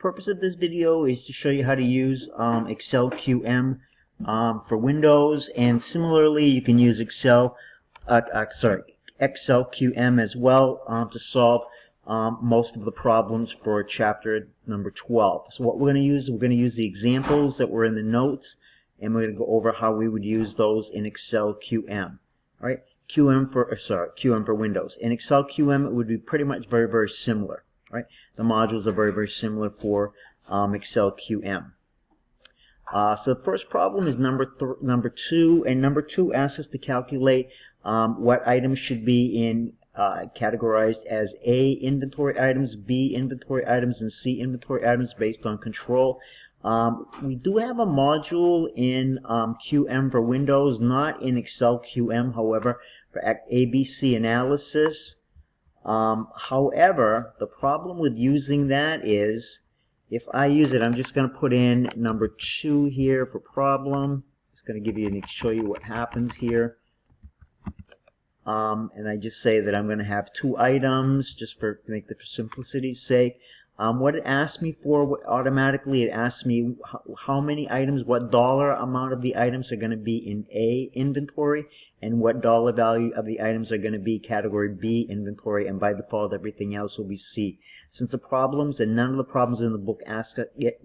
purpose of this video is to show you how to use Excel QM for Windows, and similarly you can use Excel QM as well to solve most of the problems for chapter number 12. So what we're going to use the examples that were in the notes, and we're going to go over how we would use those in Excel QM. All right, QM for Windows. In Excel QM, it would be pretty much very similar. Right, the modules are very similar for Excel QM. So the first problem is number 2, and number 2 asks us to calculate what items should be in categorized as A, inventory items, B, inventory items, and C, inventory items based on control. We do have a module in QM for Windows, not in Excel QM, however, for ABC analysis. However, the problem with using that is, if I use it, I'm just going to put in number 2 here for problem. It's going to give you and show you what happens here. And I just say that I'm going to have 2 items, just for simplicity's sake. What it asks me for automatically, it asks me how many items, what dollar amount of the items are going to be in A, inventory, and what dollar value of the items are going to be category B, inventory, and by default everything else will be C. Since the problems, and none of the problems in the book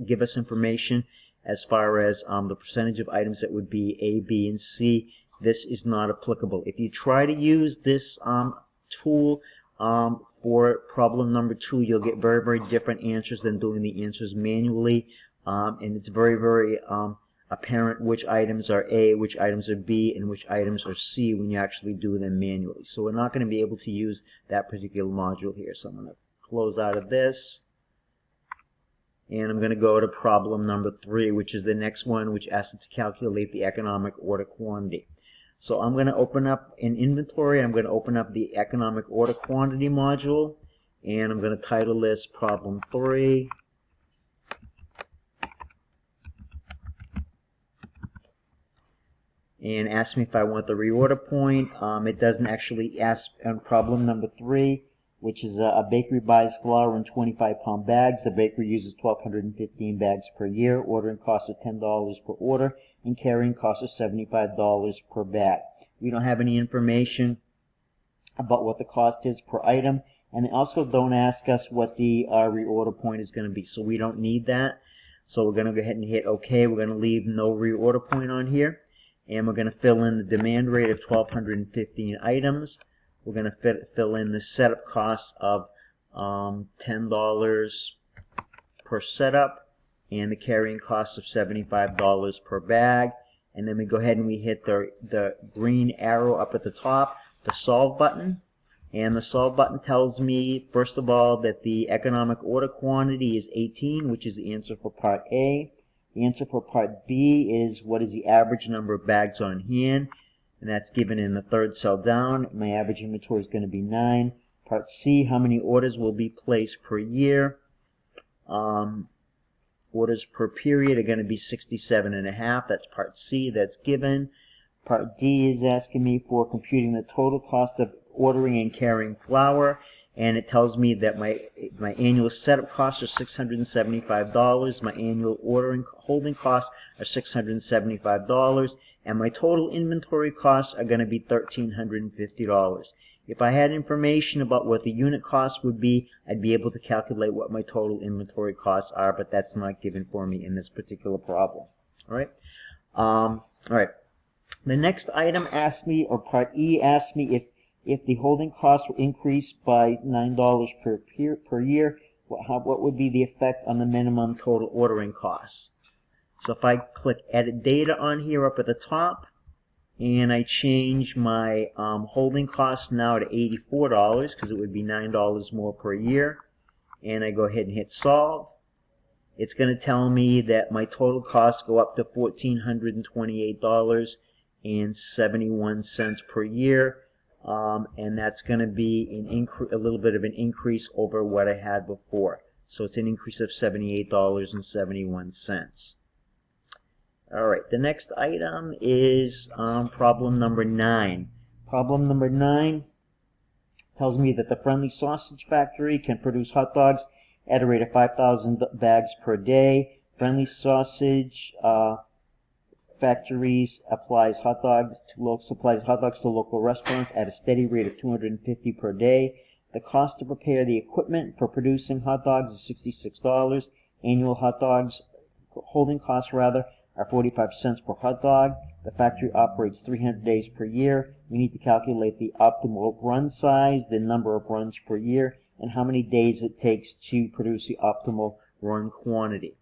give us information as far as the percentage of items that would be A, B, and C, this is not applicable. If you try to use this tool for problem number 2, you'll get very different answers than doing the answers manually, and it's very apparent which items are A, which items are B, and which items are C when you actually do them manually. So we're not going to be able to use that particular module here. So I'm going to close out of this, and I'm going to go to problem number 3, which is the next one, which asks us to calculate the economic order quantity. So I'm going to open up an inventory. I'm going to open up the economic order quantity module, and I'm going to title this problem 3. And ask me if I want the reorder point. It doesn't actually ask on problem number 3, which is a bakery buys flour in 25-pound bags. The bakery uses 1,215 bags per year. Ordering cost of $10 per order, and carrying cost of $75 per bag. We don't have any information about what the cost is per item, and they also don't ask us what the reorder point is going to be, so we don't need that. So we're going to go ahead and hit OK. We're going to leave no reorder point on here, and we're going to fill in the demand rate of 1,215 items. We're going to fill in the setup cost of $10 per setup, and the carrying cost of $75 per bag. And then we go ahead and we hit the green arrow up at the top, the solve button. And the solve button tells me, first of all, that the economic order quantity is 18, which is the answer for part A. The answer for part B is what is the average number of bags on hand, and that's given in the 3rd cell down. My average inventory is going to be 9. Part C, how many orders will be placed per year? Orders per period are going to be 67.5. That's part C, that's given. Part D is asking me for computing the total cost of ordering and carrying flour, and it tells me that my annual setup costs are $675, my annual holding costs are $675, and my total inventory costs are going to be $1,350. If I had information about what the unit cost would be, I'd be able to calculate what my total inventory costs are, but that's not given for me in this particular problem. All right. All right. The next item asks me, or part E asks me, if the holding costs were increased by $9 per year, what would be the effect on the minimum total ordering costs? So if I click Edit Data on here up at the top, and I change my holding cost now to $84, because it would be $9 more per year, and I go ahead and hit Solve, it's going to tell me that my total costs go up to $1,428.71 per year, and that's going to be a little bit of an increase over what I had before. So it's an increase of $78.71. Alright, the next item is problem number 9. Problem number 9 tells me that the Friendly Sausage Factory can produce hot dogs at a rate of 5,000 bags per day. Friendly Sausage Factories supplies hot dogs to local restaurants at a steady rate of 250 per day. The cost to prepare the equipment for producing hot dogs is $66. Annual holding costs are 45 cents per hot dog. The factory operates 300 days per year. We need to calculate the optimal run size, the number of runs per year, and how many days it takes to produce the optimal run quantity.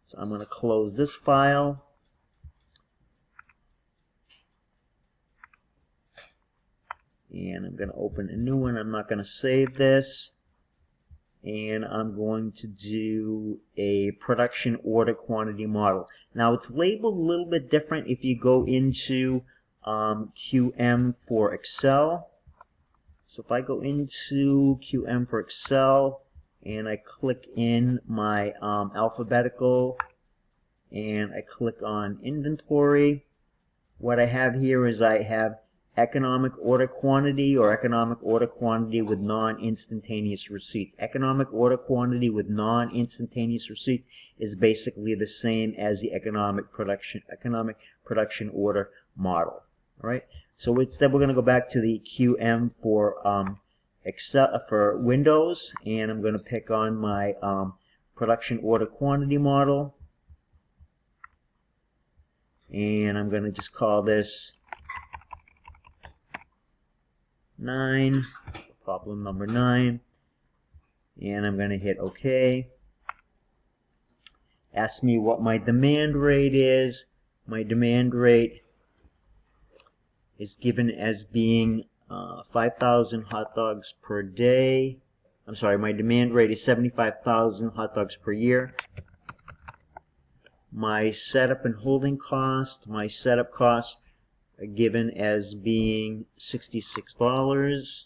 So I'm going to close this file. And I'm going to open a new one. I'm not going to save this. And I'm going to do a production order quantity model. Now it's labeled a little bit different if you go into QM for Excel. So if I go into QM for Excel and I click in my alphabetical and I click on inventory, what I have here is I have economic order quantity or economic order quantity with non-instantaneous receipts. Economic order quantity with non-instantaneous receipts is basically the same as the economic production order model. All right. So instead, we're going to go back to the QM for Excel for Windows, and I'm going to pick on my production order quantity model, and I'm going to just call this 9, problem number 9, and I'm going to hit OK. Ask me what my demand rate is. My demand rate is given as being 5,000 hot dogs per day. I'm sorry, my demand rate is 75,000 hot dogs per year. My setup and holding cost, my setup cost are given as being $66.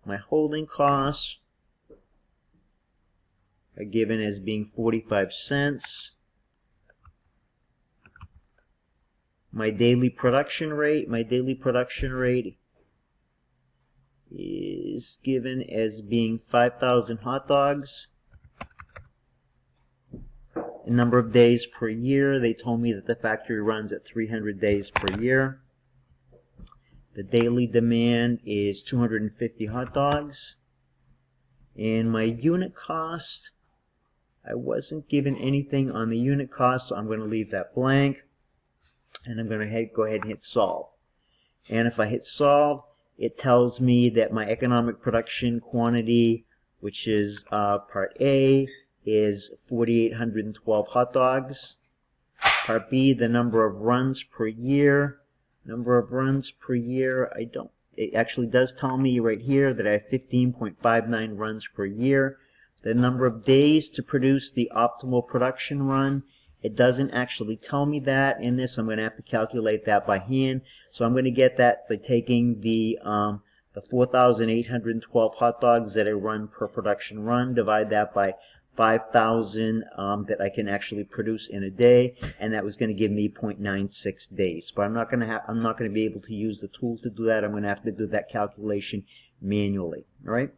My holding costs are given as being 45 cents. My daily production rate is given as being 5,000 hot dogs. The number of days per year, they told me that the factory runs at 300 days per year. The daily demand is 250 hot dogs. And my unit cost, I wasn't given anything on the unit cost, so I'm going to leave that blank. And I'm going to go ahead and hit solve. And if I hit solve, it tells me that my economic production quantity, which is part A, is 4,812 hot dogs. Part B, the number of runs per year. Number of runs per year, it actually does tell me right here that I have 15.59 runs per year. The number of days to produce the optimal production run, it doesn't actually tell me that in this. I'm going to have to calculate that by hand. So I'm going to get that by taking the 4,812 hot dogs that I run per production run, divide that by 5,000 that I can actually produce in a day, and that was going to give me 0.96 days. But I'm not going to be able to use the tool to do that. I'm going to have to do that calculation manually. All right.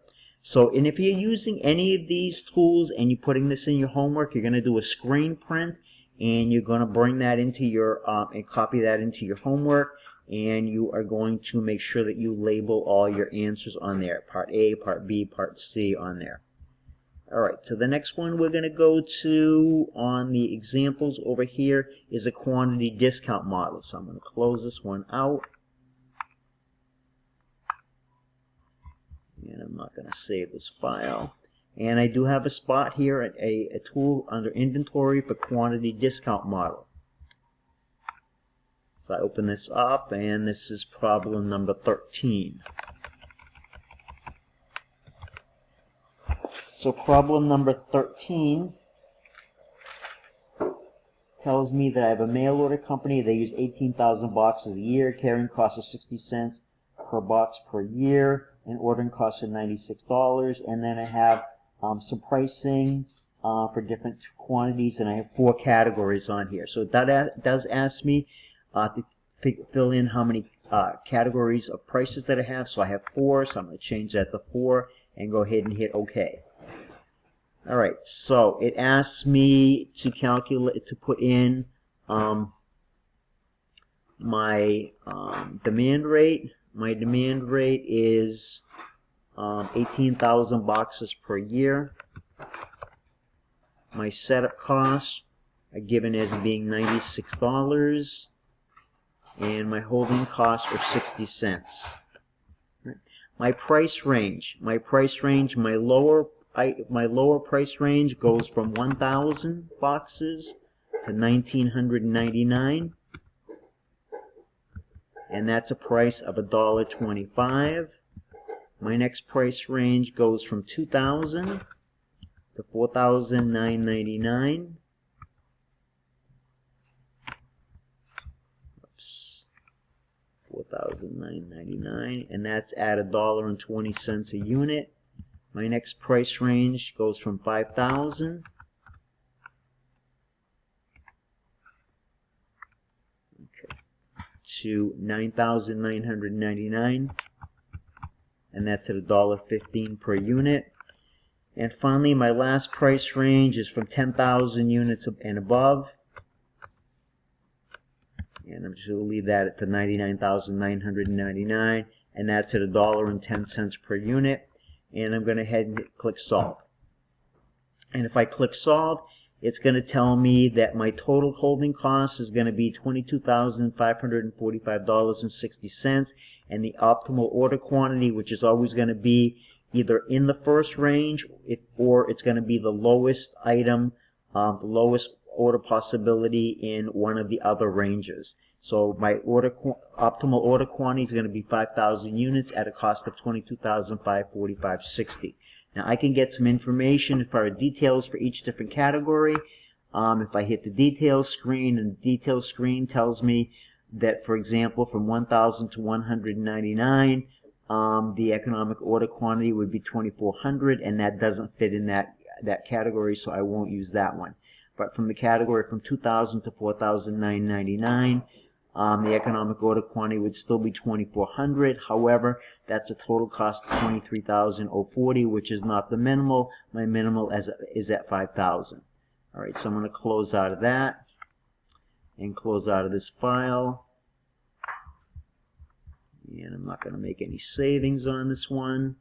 So, and if you're using any of these tools and you're putting this in your homework, you're going to do a screen print, and you're going to bring that into your and copy that into your homework, and you are going to make sure that you label all your answers on there. Part A, Part B, Part C on there. Alright, so the next one we're going to go to on the examples over here is a quantity discount model. So I'm going to close this one out. And I'm not going to save this file. And I do have a spot here at a tool under inventory for quantity discount model. So I open this up, and this is problem number 13. So problem number 13 tells me that I have a mail order company. They use 18,000 boxes a year. Carrying cost is 60 cents per box per year, and ordering costs are $96. And then I have some pricing for different quantities, and I have 4 categories on here. So that does ask me to fill in how many categories of prices that I have. So I have 4, so I'm going to change that to 4. and go ahead and hit OK. Alright, so it asks me to calculate, to put in my demand rate. My demand rate is 18,000 boxes per year. My setup costs are given as being $96, and my holding costs are 60 cents. My price range, my lower price range goes from 1,000 boxes to 1,999, and that's a price of $1.25. My next price range goes from 2,000 to 4,999. Oops. 4,999, and that's at $1.20 a unit. My next price range goes from 5,000 to 9,999, and that's at $1.15 per unit. And finally, my last price range is from 10,000 units and above, and I'm just going to leave that at the 99,999, and that's at $1.10 per unit. And I'm going to head and click solve. And if I click solve, it's going to tell me that my total holding cost is going to be $22,545.60, and the optimal order quantity, which is always going to be either in the first range, or it's going to be the lowest item, the lowest order possibility in one of the other ranges. So my optimal order quantity is going to be 5,000 units at a cost of $22,545.60. Now I can get some information for details for each different category. If I hit the details screen, and the details screen tells me that, for example, from 1,000 to 199, the economic order quantity would be 2,400, and that doesn't fit in that category, so I won't use that one. But from the category from 2,000 to 4,999, the economic order quantity would still be 2,400. However, that's a total cost of 23,040, which is not the minimal. My minimal is at 5,000. All right, so I'm going to close out of that and close out of this file. And I'm not going to make any savings on this one.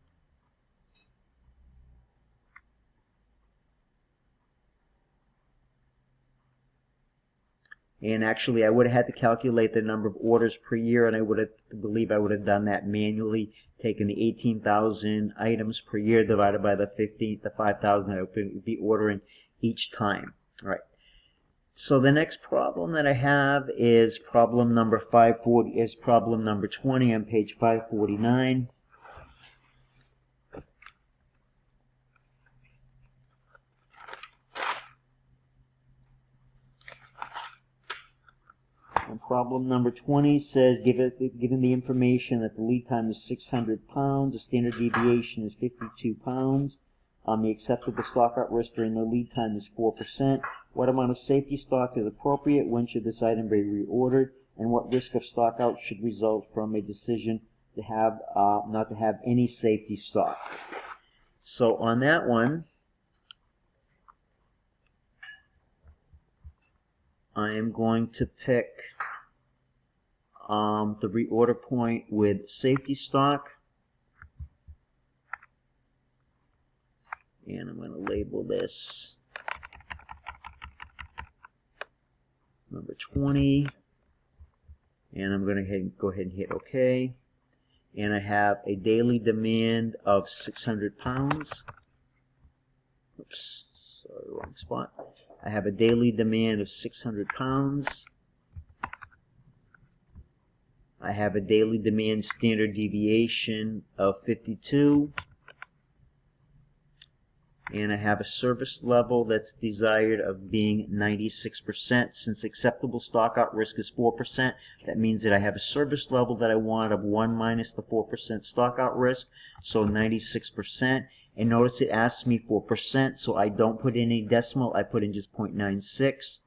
And actually, I would have had to calculate the number of orders per year, and I believe I would have done that manually, taking the 18,000 items per year divided by the 5,000 I would be ordering each time. All right. So the next problem that I have is problem number 540. Is problem number 20 on page 549. And problem number 20 says, given the information that the lead time is 600 pounds, the standard deviation is 52 pounds, the acceptable stock out risk during the lead time is 4%. What amount of safety stock is appropriate? When should this item be reordered? And what risk of stock out should result from a decision to have not to have any safety stock? So on that one, I am going to pick the reorder point with safety stock, and I'm going to label this number 20, and I'm going to go ahead and hit OK. And I have a daily demand of 600 pounds. Oops, sorry, wrong spot. I have a daily demand of 600 pounds. I have a daily demand standard deviation of 52. And I have a service level that's desired of being 96%. Since acceptable stock out risk is 4%, that means that I have a service level that I want of 1 minus the 4% stock out risk, so 96%. And notice it asks me for percent, so I don't put in any decimal, I put in just 0.96.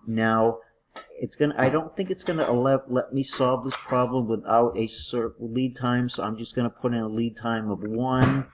Now, I don't think it's gonna let me solve this problem without a lead time, so I'm just gonna put in a lead time of 1.